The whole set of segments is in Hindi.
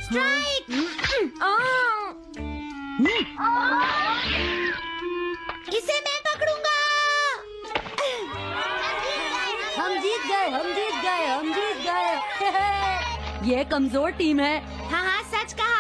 स्ट्राइक। इसे मैं पकड़ूंगा। हम जीत गए, हम जीत गए, हम जीत गए। ये कमजोर टीम है। हाँ हाँ, सच कहा।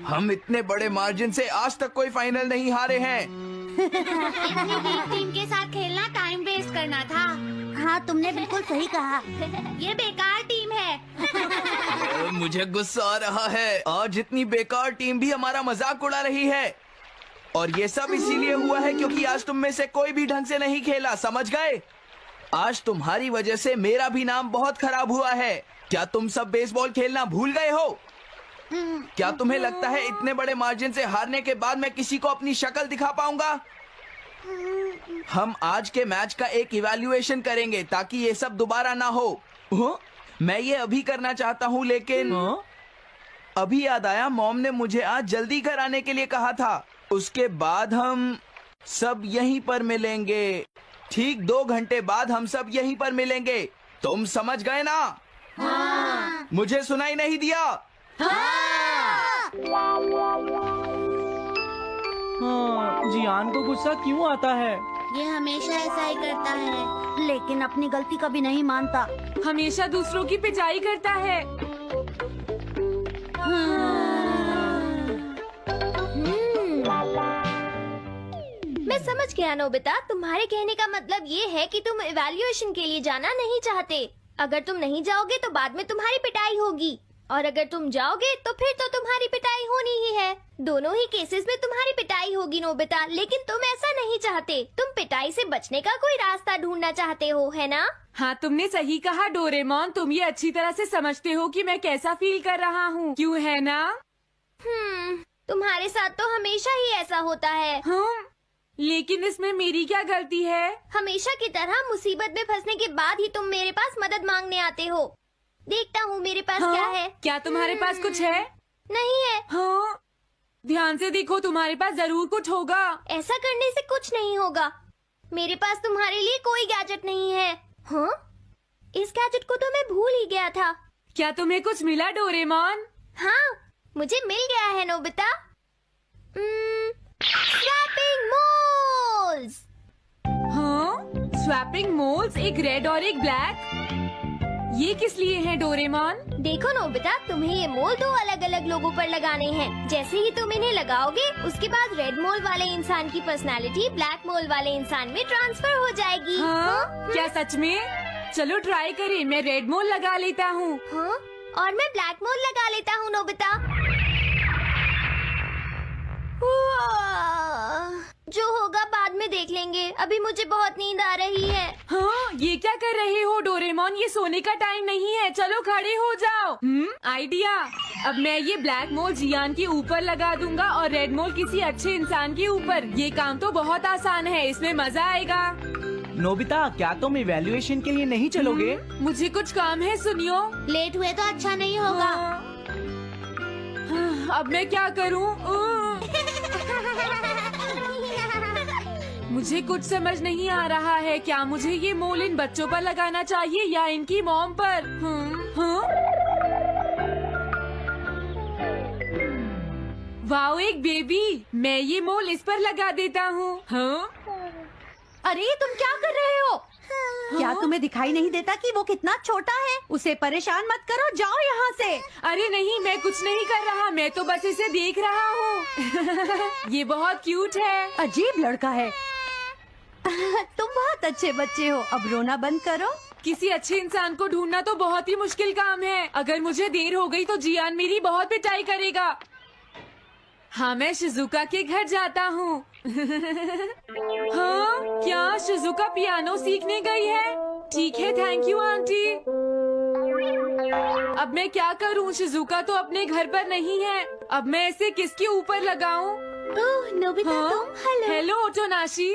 हम इतने बड़े मार्जिन से आज तक कोई फाइनल नहीं हारे हैं। इतनी वीक टीम के साथ खेलना टाइम वेस्ट करना था। हाँ, तुमने बिल्कुल सही कहा। ये बेकार टीम है। मुझे गुस्सा आ रहा है। आज इतनी बेकार टीम भी हमारा मजाक उड़ा रही है। और ये सब इसीलिए हुआ है क्योंकि आज तुम में से कोई भी ढंग से नहीं खेला, समझ गए? आज तुम्हारी वजह से मेरा भी नाम बहुत खराब हुआ है। क्या तुम सब बेसबॉल खेलना भूल गए हो? क्या तुम्हें लगता है इतने बड़े मार्जिन से हारने के बाद मैं किसी को अपनी शक्ल दिखा पाऊंगा? हम आज के मैच का एक इवैल्यूएशन करेंगे ताकि ये सब दोबारा ना हो। मैं ये अभी करना चाहता हूँ, लेकिन अभी याद आया मॉम ने मुझे आज जल्दी घर आने के लिए कहा था। उसके बाद हम सब यहीं पर मिलेंगे। ठीक 2 घंटे बाद हम सब यहीं पर मिलेंगे। तुम समझ गए ना? हाँ। मुझे सुनाई नहीं दिया? हाँ। जियान को गुस्सा क्यों आता है? ये हमेशा ऐसा ही करता है। लेकिन अपनी गलती कभी नहीं मानता। हमेशा दूसरों की पिटाई करता है। मैं समझ गया नोबिता, तुम्हारे कहने का मतलब ये है कि तुम इवैल्यूएशन के लिए जाना नहीं चाहते। अगर तुम नहीं जाओगे तो बाद में तुम्हारी पिटाई होगी, और अगर तुम जाओगे तो फिर तो तुम्हारी पिटाई होनी ही है। दोनों ही केसेस में तुम्हारी पिटाई होगी नोबिता, लेकिन तुम ऐसा नहीं चाहते। तुम पिटाई से बचने का कोई रास्ता ढूंढना चाहते हो, है ना? हाँ, तुमने सही कहा डोरेमोन। तुम ये अच्छी तरह से समझते हो कि मैं कैसा फील कर रहा हूँ, क्यों है ना? तुम्हारे साथ तो हमेशा ही ऐसा होता है। लेकिन इसमें मेरी क्या गलती है? हमेशा की तरह मुसीबत में फंसने के बाद ही तुम मेरे पास मदद मांगने आते हो। देखता हूँ मेरे पास क्या है। क्या तुम्हारे पास कुछ है? नहीं है। हाँ, ध्यान से देखो, तुम्हारे पास जरूर कुछ होगा। ऐसा करने से कुछ नहीं होगा। मेरे पास तुम्हारे लिए कोई गैजेट नहीं है। हाँ, इस गैजेट को तो मैं भूल ही गया था। क्या तुम्हें कुछ मिला डोरेमोन? हाँ, मुझे मिल गया है नोबिता। Swapping moles. हाँ, स्वैपिंग मोल्स, एक रेड और एक ब्लैक। ये किस लिए है डोरेमोन? देखो नोबिता, तुम्हें ये मोल 2 अलग अलग लोगों पर लगाने हैं। जैसे ही तुम इन्हें लगाओगे, उसके बाद रेड मोल वाले इंसान की पर्सनालिटी ब्लैक मोल वाले इंसान में ट्रांसफर हो जाएगी। हाँ? क्या सच में? चलो ट्राई करें। मैं रेड मोल लगा लेता हूँ। हाँ? और मैं ब्लैक मोल लगा लेता हूँ नोबिता। जो होगा बाद में देख लेंगे। अभी मुझे बहुत नींद आ रही है। हाँ, ये क्या कर रहे हो डोरेमोन? ये सोने का टाइम नहीं है। चलो खड़े हो जाओ। आइडिया। अब मैं ये ब्लैक मोल जियान के ऊपर लगा दूंगा और रेड मोल किसी अच्छे इंसान के ऊपर। ये काम तो बहुत आसान है, इसमें मजा आएगा। नोबिता, क्या तुम इवैल्यूएशन के लिए नहीं चलोगे? मुझे कुछ काम है, सुनियो। लेट हुए तो अच्छा नहीं होगा। अब मैं क्या करूं? मुझे कुछ समझ नहीं आ रहा है। क्या मुझे ये मोल इन बच्चों पर लगाना चाहिए या इनकी मॉम पर? वाओ, एक बेबी। मैं ये मोल इस पर लगा देता हूँ। अरे तुम क्या कर रहे हो? क्या तुम्हें दिखाई नहीं देता कि वो कितना छोटा है? उसे परेशान मत करो, जाओ यहाँ से। अरे नहीं, मैं कुछ नहीं कर रहा। मैं तो बस इसे देख रहा हूँ। ये बहुत क्यूट है। अजीब लड़का है। तुम बहुत अच्छे बच्चे हो। अब रोना बंद करो। किसी अच्छे इंसान को ढूंढना तो बहुत ही मुश्किल काम है। अगर मुझे देर हो गई तो जियान मेरी बहुत पिटाई करेगा। हाँ, मैं शिजुका के घर जाता हूँ। हाँ, क्या शिजुका पियानो सीखने गई है? ठीक है, थैंक यू आंटी। अब मैं क्या करूँ? शिजुका तो अपने घर पर नहीं है। अब मैं इसे किसके ऊपर लगाऊं? ओह नोबिता, तुम। हेलो ओटोनाशी।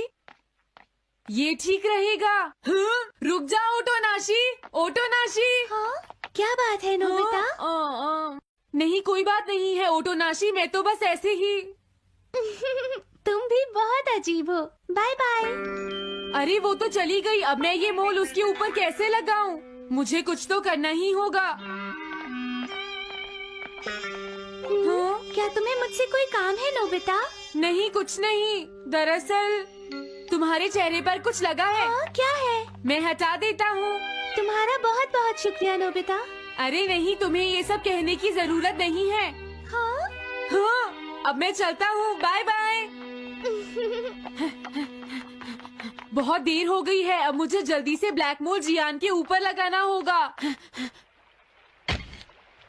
ये ठीक रहेगा। रुक जाओ ओटोनाशी। ओटोनाशी। हाँ? क्या बात है नोबिता? नहीं, कोई बात नहीं है ओटोनाशी। मैं तो बस ऐसे ही। तुम भी बहुत अजीब हो। Bye bye. अरे वो तो चली गई, अब मैं ये मोल उसके ऊपर कैसे लगाऊं? मुझे कुछ तो करना ही होगा। हाँ? क्या तुम्हें मुझसे कोई काम है नोबिता? नहीं, कुछ नहीं। दरअसल तुम्हारे चेहरे पर कुछ लगा है। क्या है? मैं हटा देता हूँ। तुम्हारा बहुत बहुत शुक्रिया नोबिता। अरे नहीं, तुम्हें ये सब कहने की जरूरत नहीं है। हाँ? हाँ, अब मैं चलता हूँ। Bye bye. बहुत देर हो गई है, अब मुझे जल्दी से ब्लैक मोल जियान के ऊपर लगाना होगा।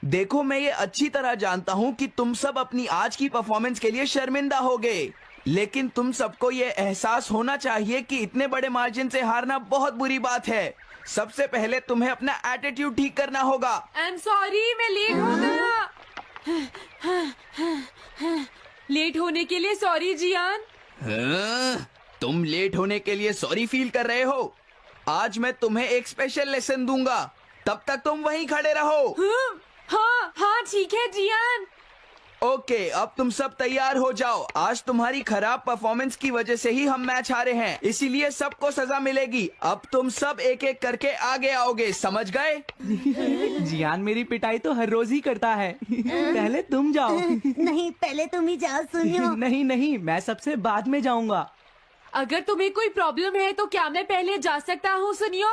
देखो, मैं ये अच्छी तरह जानता हूँ कि तुम सब अपनी आज की परफॉर्मेंस के लिए शर्मिंदा होगे, लेकिन तुम सबको ये एहसास होना चाहिए कि इतने बड़े मार्जिन से हारना बहुत बुरी बात है। सबसे पहले तुम्हें अपना एटीट्यूड ठीक करना होगा। आई एम सॉरी, मैं लेट हो गया। लेट होने के लिए सॉरी जियान। हाँ, तुम लेट होने के लिए सॉरी फील कर रहे हो? आज मैं तुम्हें एक स्पेशल लेसन दूंगा, तब तक तुम वहीं खड़े रहो। हाँ हाँ ठीक है जियान। ओके, अब तुम सब तैयार हो जाओ। आज तुम्हारी खराब परफॉर्मेंस की वजह से ही हम मैच हारे हैं, इसीलिए सबको सजा मिलेगी। अब तुम सब एक एक करके आगे आओगे, समझ गए? जियान मेरी पिटाई तो हर रोज ही करता है। पहले तुम जाओ। नहीं, पहले तुम ही जाओ सुनियो। नहीं नहीं, मैं सबसे बाद में जाऊंगा। अगर तुम्हें कोई प्रॉब्लम है तो क्या मैं पहले जा सकता हूँ? सुनियो,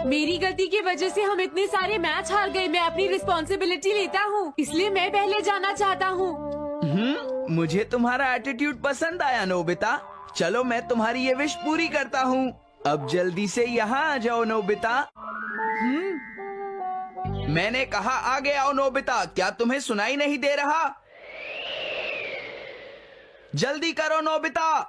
मेरी गलती की वजह से हम इतने सारे मैच हार गए। मैं अपनी रिस्पॉन्सिबिलिटी लेता हूँ, इसलिए मैं पहले जाना चाहता हूँ। मुझे तुम्हारा एटीट्यूड पसंद आया नोबिता। चलो, मैं तुम्हारी ये विश पूरी करता हूँ। अब जल्दी से यहाँ आ जाओ नोबिता। मैंने कहा आगे आओ नोबिता, क्या तुम्हें सुनाई नहीं दे रहा? जल्दी करो नोबिता।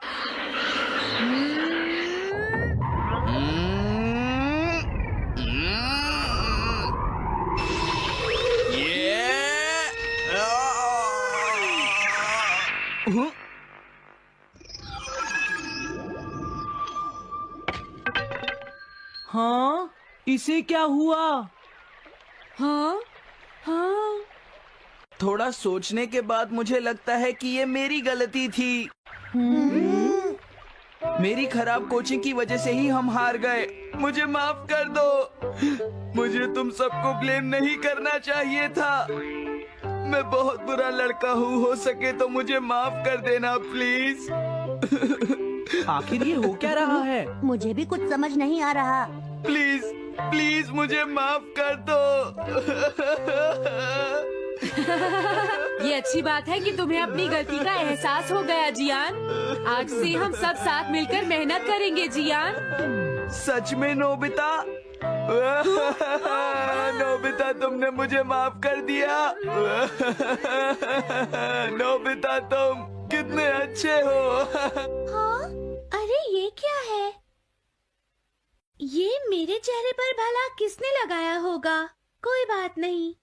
हाँ, इसे क्या हुआ? हाँ हाँ, थोड़ा सोचने के बाद मुझे लगता है कि ये मेरी गलती थी। मेरी खराब कोचिंग की वजह से ही हम हार गए। मुझे माफ कर दो। मुझे तुम सबको ब्लेम नहीं करना चाहिए था। मैं बहुत बुरा लड़का हूँ, हो सके तो मुझे माफ कर देना प्लीज। आखिर ये हो क्या रहा है? मुझे भी कुछ समझ नहीं आ रहा। प्लीज प्लीज मुझे माफ कर दो। ये अच्छी बात है कि तुम्हें अपनी गलती का एहसास हो गया जियान। आज से हम सब साथ मिलकर मेहनत करेंगे जियान। सच में नोबिता? नोबिता, तुमने मुझे माफ कर दिया। नोबिता, तुम कितने अच्छे हो। हाँ? अरे ये क्या है? ये मेरे चेहरे पर भला किसने लगाया होगा? कोई बात नहीं।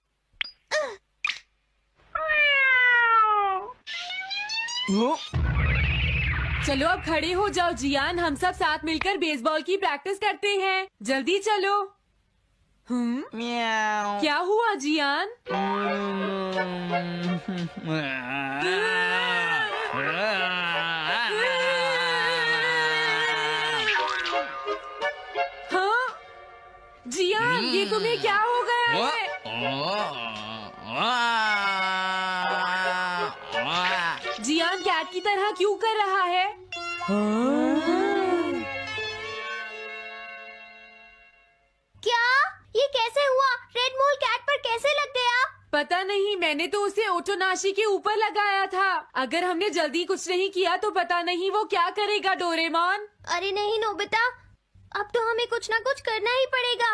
चलो अब खड़े हो जाओ जियान, हम सब साथ मिलकर बेसबॉल की प्रैक्टिस करते हैं। जल्दी चलो। क्या हुआ जियान? हाँ जियान, ये तुम्हें क्या हो गया है? जियान कैट की तरह क्यों कर रहा है? क्या? ये कैसे हुआ? रेड मोल कैट पर कैसे लग गया? पता नहीं, मैंने तो उसे ओटोनाशी के ऊपर लगाया था। अगर हमने जल्दी कुछ नहीं किया तो पता नहीं वो क्या करेगा डोरेमोन। अरे नहीं नोबिता, अब तो हमें कुछ ना कुछ करना ही पड़ेगा।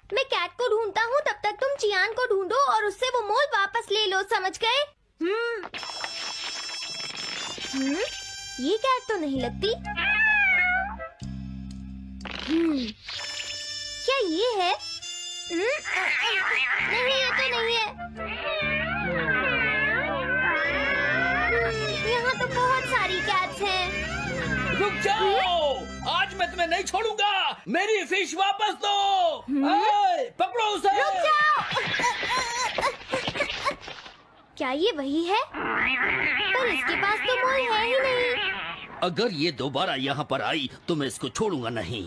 मैं कैट को ढूंढता हूँ, तब तक तुम जियान को ढूंढो और उससे वो मोल वापस ले लो, समझ गए? ये कैट तो नहीं लगती। क्या ये है? नहीं, ये तो नहीं है। यहाँ तो बहुत सारी कैट्स हैं। रुक जाओ, आज मैं तुम्हें नहीं छोड़ूंगा। मेरी फिश वापस दो। पकड़ो उसे। रुक जाओ। क्या ये वही है? पर इसके पास तो मोल है ही नहीं। अगर ये दोबारा यहाँ पर आई तो मैं इसको छोड़ूंगा नहीं।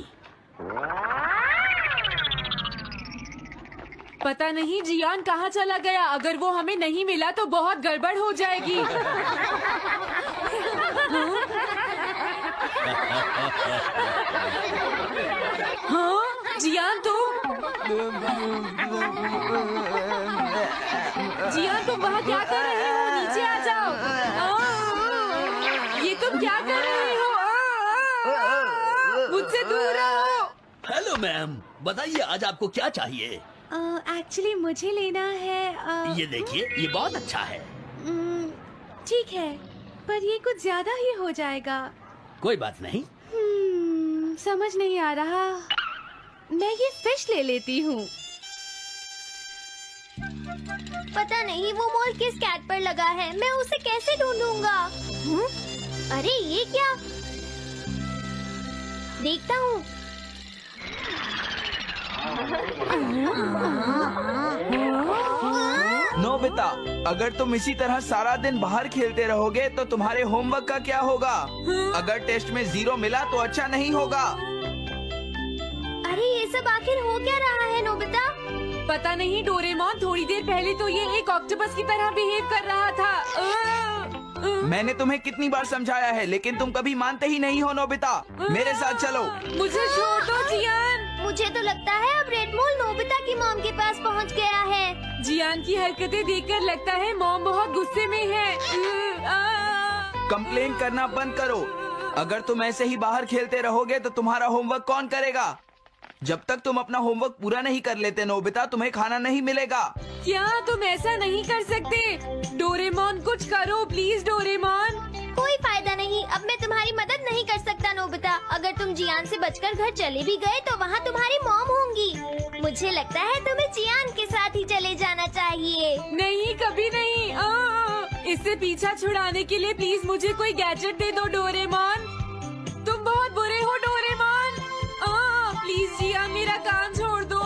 पता नहीं जियान कहाँ चला गया। अगर वो हमें नहीं मिला तो बहुत गड़बड़ हो जाएगी। हाँ जियान तुम वहाँ क्या कर रहे हो? नीचे आ जाओ। ये तुम क्या कर रहे हो? मुझसे दूर रहो। हेलो मैम, बताइए आज आपको क्या चाहिए? एक्चुअली मुझे लेना है ये देखिए, ये बहुत अच्छा है। ठीक है, पर ये कुछ ज्यादा ही हो जाएगा। कोई बात नहीं। समझ नहीं आ रहा। मैं ये फिश ले लेती हूँ। पता नहीं वो मोल किस कैट पर लगा है। मैं उसे कैसे ढूंढूंगा? अरे ये क्या? देखता हूँ। नोबिता, अगर तुम इसी तरह सारा दिन बाहर खेलते रहोगे तो तुम्हारे होमवर्क का क्या होगा? अगर टेस्ट में 0 मिला तो अच्छा नहीं होगा। अरे ये सब आखिर हो क्या रहा है नोबिता? पता नहीं डोरेमोन, थोड़ी देर पहले तो ये एक ऑक्टोपस की तरह बिहेव कर रहा था। मैंने तुम्हें कितनी बार समझाया है, लेकिन तुम कभी मानते ही नहीं हो। नोबिता, मेरे साथ चलो। मुझे छोड़ दो जियान। मुझे तो लगता है अब रेड मोल नोबिता की मॉम के पास पहुंच गया है। जियान की हरकतें देखकर लगता है मॉम बहुत गुस्से में है। कंप्लेन करना बंद करो। अगर तुम ऐसे ही बाहर खेलते रहोगे तो तुम्हारा होमवर्क कौन करेगा? जब तक तुम अपना होमवर्क पूरा नहीं कर लेते नोबिता, तुम्हें खाना नहीं मिलेगा। क्या तुम ऐसा नहीं कर सकते? डोरेमोन कुछ करो प्लीज डोरेमोन। कोई फायदा नहीं, अब मैं तुम्हारी मदद नहीं कर सकता नोबिता। अगर तुम जियान से बचकर घर चले भी गए तो वहाँ तुम्हारी मॉम होंगी। मुझे लगता है तुम्हें जियान के साथ ही चले जाना चाहिए। नहीं, कभी नहीं। इससे पीछा छुड़ाने के लिए प्लीज मुझे कोई गैजेट दे दो डोरेमोन। तुम बहुत बुरे हो डोरेमोन। प्लीज जियान मेरा काम छोड़ दो।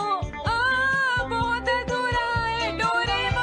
बहुत दर्द हो रहा है Doraemon.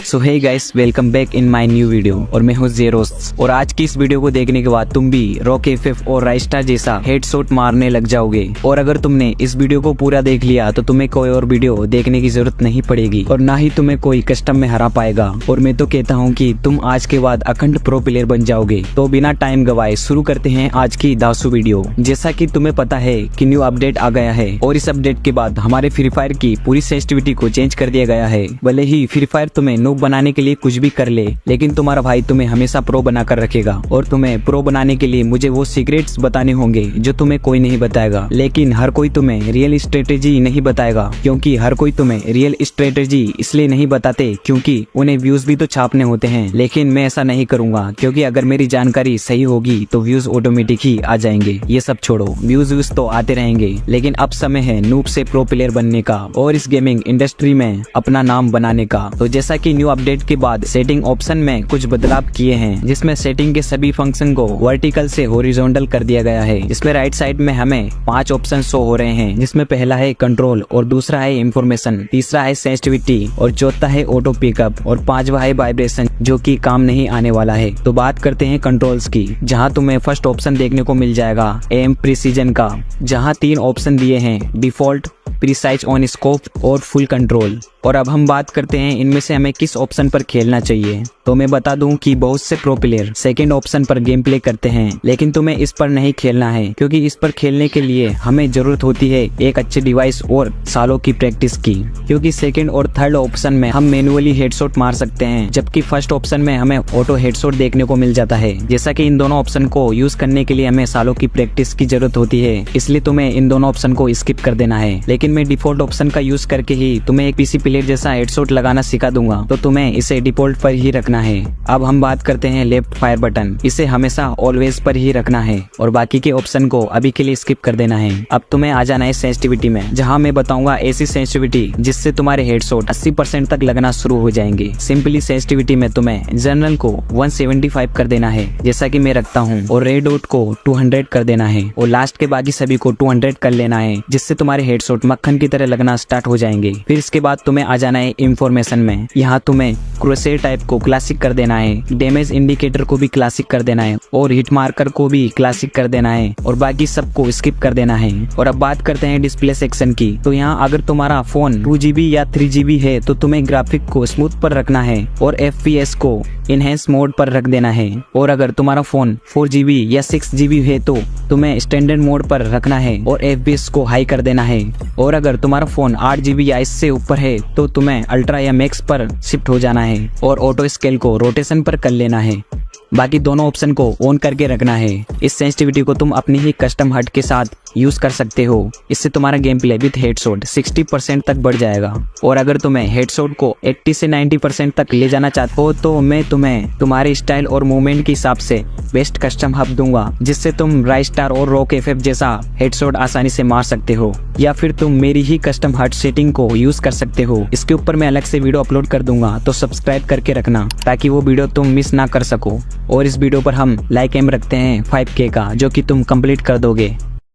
So hey guys, welcome back in my new video. और मैं हूँ जेरोस। और आज की इस वीडियो को देखने के बाद तुम भी रॉक एफएफ और राइस्टार जैसा हेडशॉट मारने लग जाओगे। और अगर तुमने इस वीडियो को पूरा देख लिया तो तुम्हें कोई और वीडियो देखने की जरूरत नहीं पड़ेगी और ना ही तुम्हें कोई कस्टम में हरा पाएगा। और मैं तो कहता हूँ कि तुम आज के बाद अखंड प्रो प्लेयर बन जाओगे। तो बिना टाइम गवाए शुरू करते हैं आज की दासू वीडियो। जैसा कि तुम्हें पता है कि न्यू अपडेट आ गया है और इस अपडेट के बाद हमारे फ्री फायर की पूरी सेंसिटिविटी को चेंज कर दिया गया है। भले ही फ्री फायर तुम्हें नूब बनाने के लिए कुछ भी कर ले, लेकिन तुम्हारा भाई तुम्हें हमेशा प्रो बना कर रखेगा। और तुम्हें प्रो बनाने के लिए मुझे वो सीक्रेट्स बताने होंगे जो तुम्हें कोई नहीं बताएगा। लेकिन हर कोई तुम्हें रियल स्ट्रेटेजी नहीं बताएगा, क्योंकि हर कोई तुम्हें रियल स्ट्रेटेजी इसलिए नहीं बताते क्योंकि उन्हें व्यूज भी तो छापने होते हैं। लेकिन मैं ऐसा नहीं करूंगा, क्योंकि अगर मेरी जानकारी सही होगी तो व्यूज ऑटोमेटिक ही आ जाएंगे। ये सब छोड़ो, व्यूज तो आते रहेंगे, लेकिन अब समय है नूब से प्रो प्लेयर बनने का और इस गेमिंग इंडस्ट्री में अपना नाम बनाने का। तो जैसा कि न्यू अपडेट के बाद सेटिंग ऑप्शन में कुछ बदलाव किए हैं, जिसमें सेटिंग के सभी फंक्शन को वर्टिकल से हॉरिजॉन्टल कर दिया गया है। इसमें राइट साइड में हमें 5 ऑप्शन शो हो रहे हैं, जिसमें पहला है कंट्रोल और दूसरा है इंफॉर्मेशन, तीसरा है सेंसिटिविटी और चौथा है ऑटो पिकअप और 5वां है वाइब्रेशन, जो कि काम नहीं आने वाला है। तो बात करते हैं कंट्रोल्स की, जहां तुम्हें फर्स्ट ऑप्शन देखने को मिल जाएगा एम प्रिसीजन का, जहां 3 ऑप्शन दिए हैं, डिफॉल्ट, प्रिसाइज ऑन स्कोप और फुल कंट्रोल। और अब हम बात करते हैं इनमें से हमें किस ऑप्शन पर खेलना चाहिए। तो मैं बता दूं कि बहुत से प्रो प्लेयर सेकंड ऑप्शन पर गेम प्ले करते हैं, लेकिन तुम्हें इस पर नहीं खेलना है, क्योंकि इस पर खेलने के लिए हमें जरूरत होती है एक अच्छे डिवाइस और सालों की प्रैक्टिस की। क्योंकि सेकंड और थर्ड ऑप्शन में हम मैनुअली हेडशॉट मार सकते हैं, जबकि फर्स्ट ऑप्शन में हमें ऑटो हेडशॉट देखने को मिल जाता है। जैसा कि इन दोनों ऑप्शन को यूज करने के लिए हमें सालों की प्रैक्टिस की जरूरत होती है, इसलिए तुम्हें इन दोनों ऑप्शन को स्किप कर देना है। लेकिन मैं डिफॉल्ट ऑप्शन का यूज करके ही तुम्हें एक पीसी एलिट जैसा हेडशॉट लगाना सिखा दूंगा, तो तुम्हें इसे डिफॉल्ट पर ही रखना है। अब हम बात करते हैं लेफ्ट फायर बटन। इसे हमेशा ऑलवेज पर ही रखना है और बाकी के ऑप्शन को अभी के लिए स्किप कर देना है। अब तुम्हें आ जाना है सेंसिटिविटी में, जहाँ मैं बताऊंगा ऐसी सेंसिटिविटी जिससे तुम्हारे हेडशॉट 80% तक लगना शुरू हो जाएंगे। सिंपली सेंसिटिविटी में तुम्हें जनरल को 175 कर देना है, जैसा कि मैं रखता हूँ, और रेड डॉट को 200 कर देना है, और लास्ट के बाकी सभी को 200 कर लेना है, जिससे तुम्हारे हेडशॉट मक्खन की तरह लगना स्टार्ट हो जाएंगे। फिर इसके बाद तुम्हें आ जाना है इंफॉर्मेशन में। यहाँ तुम्हें क्रोसेर टाइप को क्लासिक कर देना है, डैमेज इंडिकेटर को भी क्लासिक कर देना है, और हिट मार्कर को भी क्लासिक कर देना है, और बाकी सबको स्किप कर देना है। और अब बात करते हैं डिस्प्ले सेक्शन की। तो यहाँ अगर तुम्हारा फोन 2GB या 3GB है तो तुम्हें ग्राफिक को स्मूथ पर रखना है और FPS को इनहेंस मोड पर रख देना है। और अगर तुम्हारा फोन 4GB या 6GB है तो तुम्हें स्टैंडर्ड मोड पर रखना है और FPS को हाई कर देना है। और अगर तुम्हारा फोन 8GB या इससे ऊपर है तो तुम्हें अल्ट्रा या मैक्स पर शिफ्ट हो जाना है और ऑटो स्केल को रोटेशन पर कर लेना है। बाकी दोनों ऑप्शन को ऑन करके रखना है। इस सेंसिटिविटी को तुम अपनी ही कस्टम हट के साथ यूज कर सकते हो। इससे तुम्हारा गेम प्ले विथ हेडशॉट 60% तक बढ़ जाएगा। और अगर तुम्हें हेडशॉट को 80 से 90% तक ले जाना चाहते हो तो मैं तुम्हें तुम्हारे स्टाइल और मूवमेंट के हिसाब से बेस्ट कस्टम हब दूंगा, जिससे तुम राइस्टार और रॉक FF जैसा हेडशॉट आसानी से मार सकते हो, या फिर तुम मेरी ही कस्टम हट सेटिंग को यूज कर सकते हो। इसके ऊपर मैं अलग से वीडियो अपलोड कर दूंगा, तो सब्सक्राइब करके रखना ताकि वो वीडियो तुम मिस ना कर सको। और इस वीडियो पर हम लाइक एम रखते हैं 5K का, जो कि तुम कंप्लीट कर दोगे।